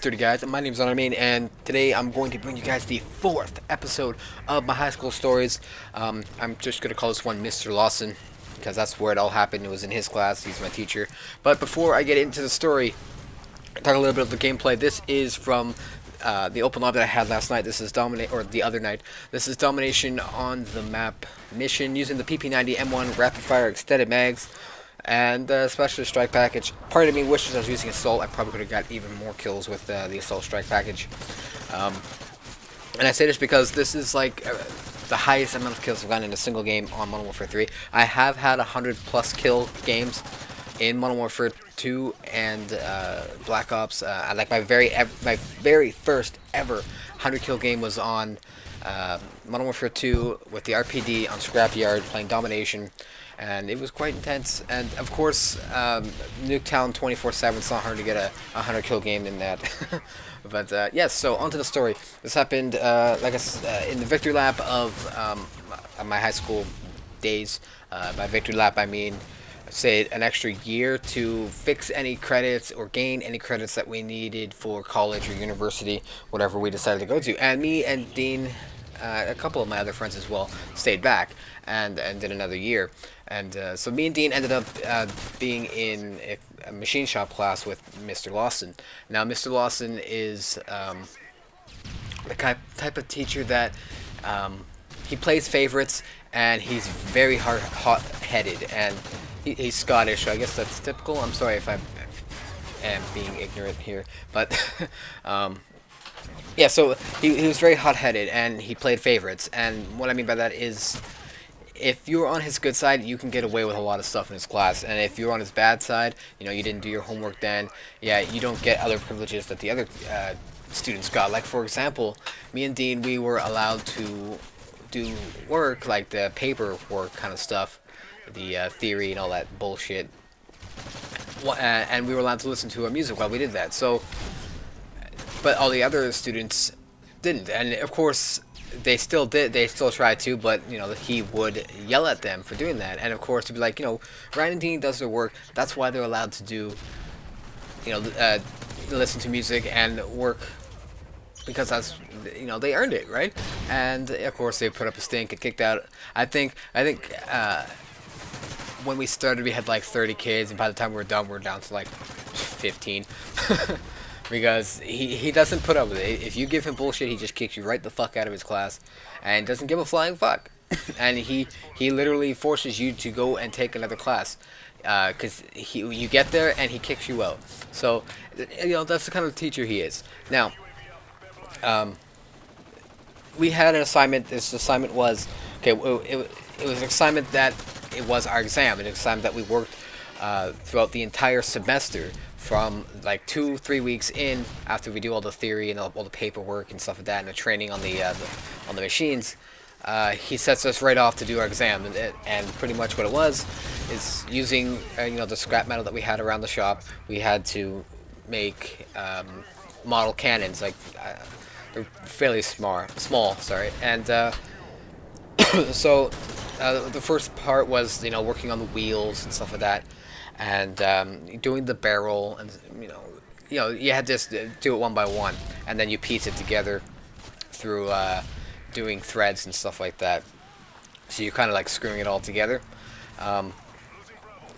MW3 guys, my name is M.O.A.B, and today I'm going to bring you guys the fourth episode of my high school stories. I'm just going to call this one Mr. Lawson, because that's where it all happened. It was in his class, he's my teacher. But before I get into the story, talk a little bit of the gameplay. This is from the open lobby that I had last night. This is the other night. This is domination on the map mission using the PP90 M1 rapid fire extended mags and specialist strike package. Part of me wishes I was using assault. I probably could have got even more kills with the assault strike package. And I say this because this is like the highest amount of kills I've gotten in a single game on Modern Warfare 3. I have had 100+ kill games in Modern Warfare 2 and Black Ops. Like my very first ever 100 kill game was on Modern Warfare 2 with the RPD on Scrapyard playing Domination, and it was quite intense. And of course, Nuketown 24/7. It's not hard to get a 100 kill game in that. But yes, so onto the story. This happened in the victory lap of my high school days. By victory lap, I mean say an extra year to fix any credits or gain any credits that we needed for college or university, whatever we decided to go to. And me and Dean, a couple of my other friends as well, stayed back and did another year. And so me and Dean ended up being in a machine shop class with Mr. Lawson. Now, Mr. Lawson is the type of teacher that he plays favorites, and he's very hot-headed, and he's Scottish, so I guess that's typical. I'm sorry if I am being ignorant here, but yeah, so he was very hot-headed, and he played favorites. And what I mean by that is, if you're on his good side, you can get away with a lot of stuff in his class. And if you're on his bad side, you know, you didn't do your homework then, yeah, you don't get other privileges that the other students got. Like, for example, me and Dean, we were allowed to do work, like the paperwork kind of stuff, the theory and all that bullshit. And we were allowed to listen to our music while we did that. So, but all the other students didn't. And of course, they still did. They still tried to, but you know, he would yell at them for doing that. And of course, to be like, you know, Ryan and Dean does their work. That's why they're allowed to do, you know, listen to music and work, because that's, you know, they earned it, right? And of course, they put up a stink and kicked out. I think when we started, we had like 30 kids, and by the time we were done, we are down to like 15. Because he doesn't put up with it. If you give him bullshit, he just kicks you right the fuck out of his class, and doesn't give a flying fuck. And he literally forces you to go and take another class, because you get there and he kicks you out. So, you know, that's the kind of teacher he is. Now, we had an assignment. This assignment was, okay, it was an assignment that it was our exam, an exam that we worked throughout the entire semester, from like 2-3 weeks in, after we do all the theory and all the paperwork and stuff like that, and the training on the machines. He sets us right off to do our exam, and pretty much what it was is using you know, the scrap metal that we had around the shop. We had to make model cannons, like they're fairly small, sorry. And so the first part was, you know, working on the wheels and stuff like that, and doing the barrel, and you know, you had to just do it one by one, and then you piece it together through doing threads and stuff like that. So you're kind of like screwing it all together.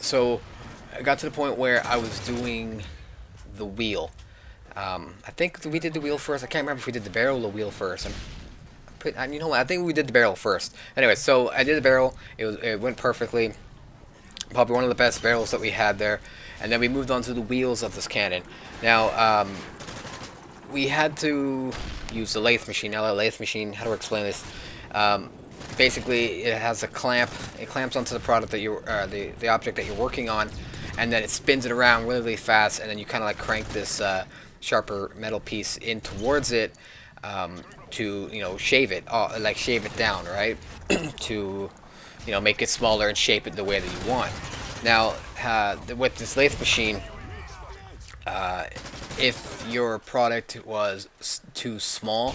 So I got to the point where I was doing the wheel. I think we did the wheel first. I can't remember if we did the barrel or the wheel first. You know what? I think we did the barrel first. Anyway, so I did the barrel. It went perfectly. Probably one of the best barrels that we had there. And then we moved on to the wheels of this cannon. Now, we had to use the lathe machine. Now, the lathe machine, how do I explain this? Basically, it has a clamp. It clamps onto the product that you're, the object that you're working on, and then it spins it around really, really fast, and then you kind of like crank this sharper metal piece in towards it to, you know, shave it down, right? To, you know, make it smaller and shape it the way that you want. Now, with this lathe machine, if your product was too small,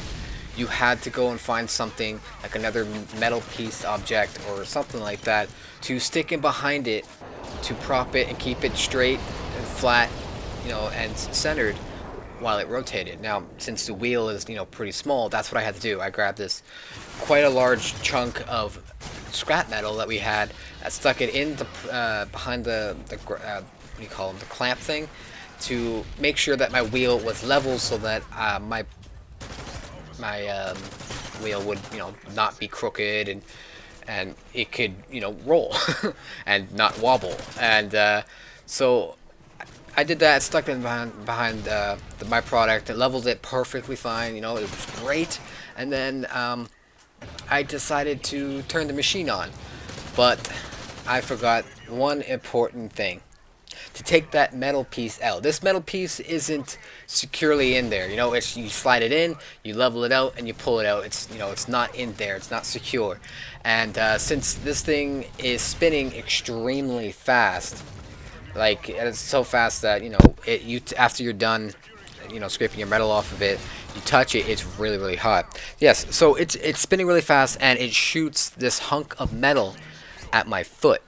you had to go and find something like another metal piece object or something like that to stick in behind it to prop it and keep it straight and flat, you know, and centered while it rotated. Now, since the wheel is, pretty small, that's what I had to do. I grabbed this quite a large chunk of scrap metal that we had. I stuck it in the behind the what do you call them, the clamp thing, to make sure that my wheel was level, so that my wheel would, not be crooked, and it could, roll and not wobble. And so I did that, stuck it behind my product, it leveled it perfectly fine, it was great. And then I decided to turn the machine on, but I forgot one important thing. To take that metal piece out. This metal piece isn't securely in there. It's, you slide it in, you level it out, and you pull it out. It's, it's not in there. It's not secure. And since this thing is spinning extremely fast, like it's so fast that after you're done, scraping your metal off of it, you touch it, it's really really hot. Yes, so it's spinning really fast, and it shoots this hunk of metal at my foot.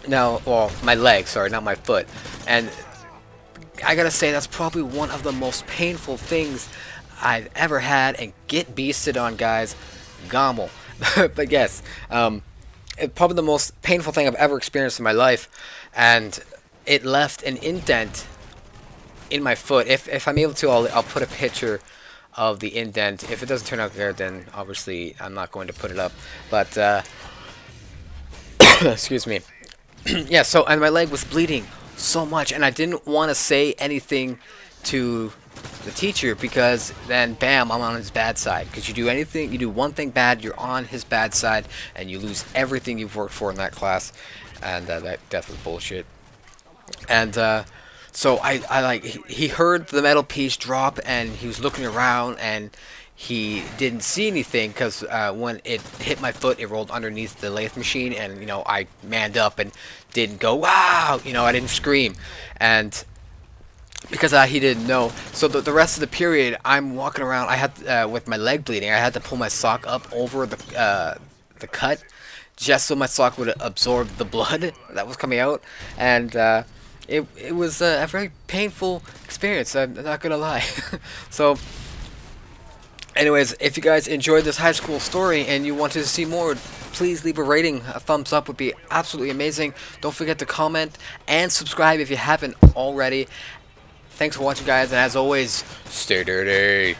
Now, well, my leg, sorry, not my foot. And I gotta say, that's probably one of the most painful things I've ever had. And get beasted on, guys. Gommel. But yes, it's probably the most painful thing I've ever experienced in my life. And it left an indent in my foot. If I'm able to, I'll put a picture of the indent. If it doesn't turn out good, then obviously I'm not going to put it up. But, excuse me. Yeah, so, and my leg was bleeding so much, and I didn't want to say anything to the teacher, because then bam, I'm on his bad side. Because you do one thing bad, you're on his bad side, and you lose everything you've worked for in that class. And that was bullshit. And so he heard the metal piece drop, and he was looking around, and he didn't see anything, because when it hit my foot, it rolled underneath the lathe machine, and I manned up and didn't go wow, I didn't scream, and because he didn't know. So the rest of the period, I'm walking around. I had with my leg bleeding, I had to pull my sock up over the cut, just so my sock would absorb the blood that was coming out, and it was a very painful experience. I'm not gonna lie. So. Anyways, if you guys enjoyed this high school story and you wanted to see more, please leave a rating. A thumbs up would be absolutely amazing. Don't forget to comment and subscribe if you haven't already. Thanks for watching, guys, and as always, stay dirty.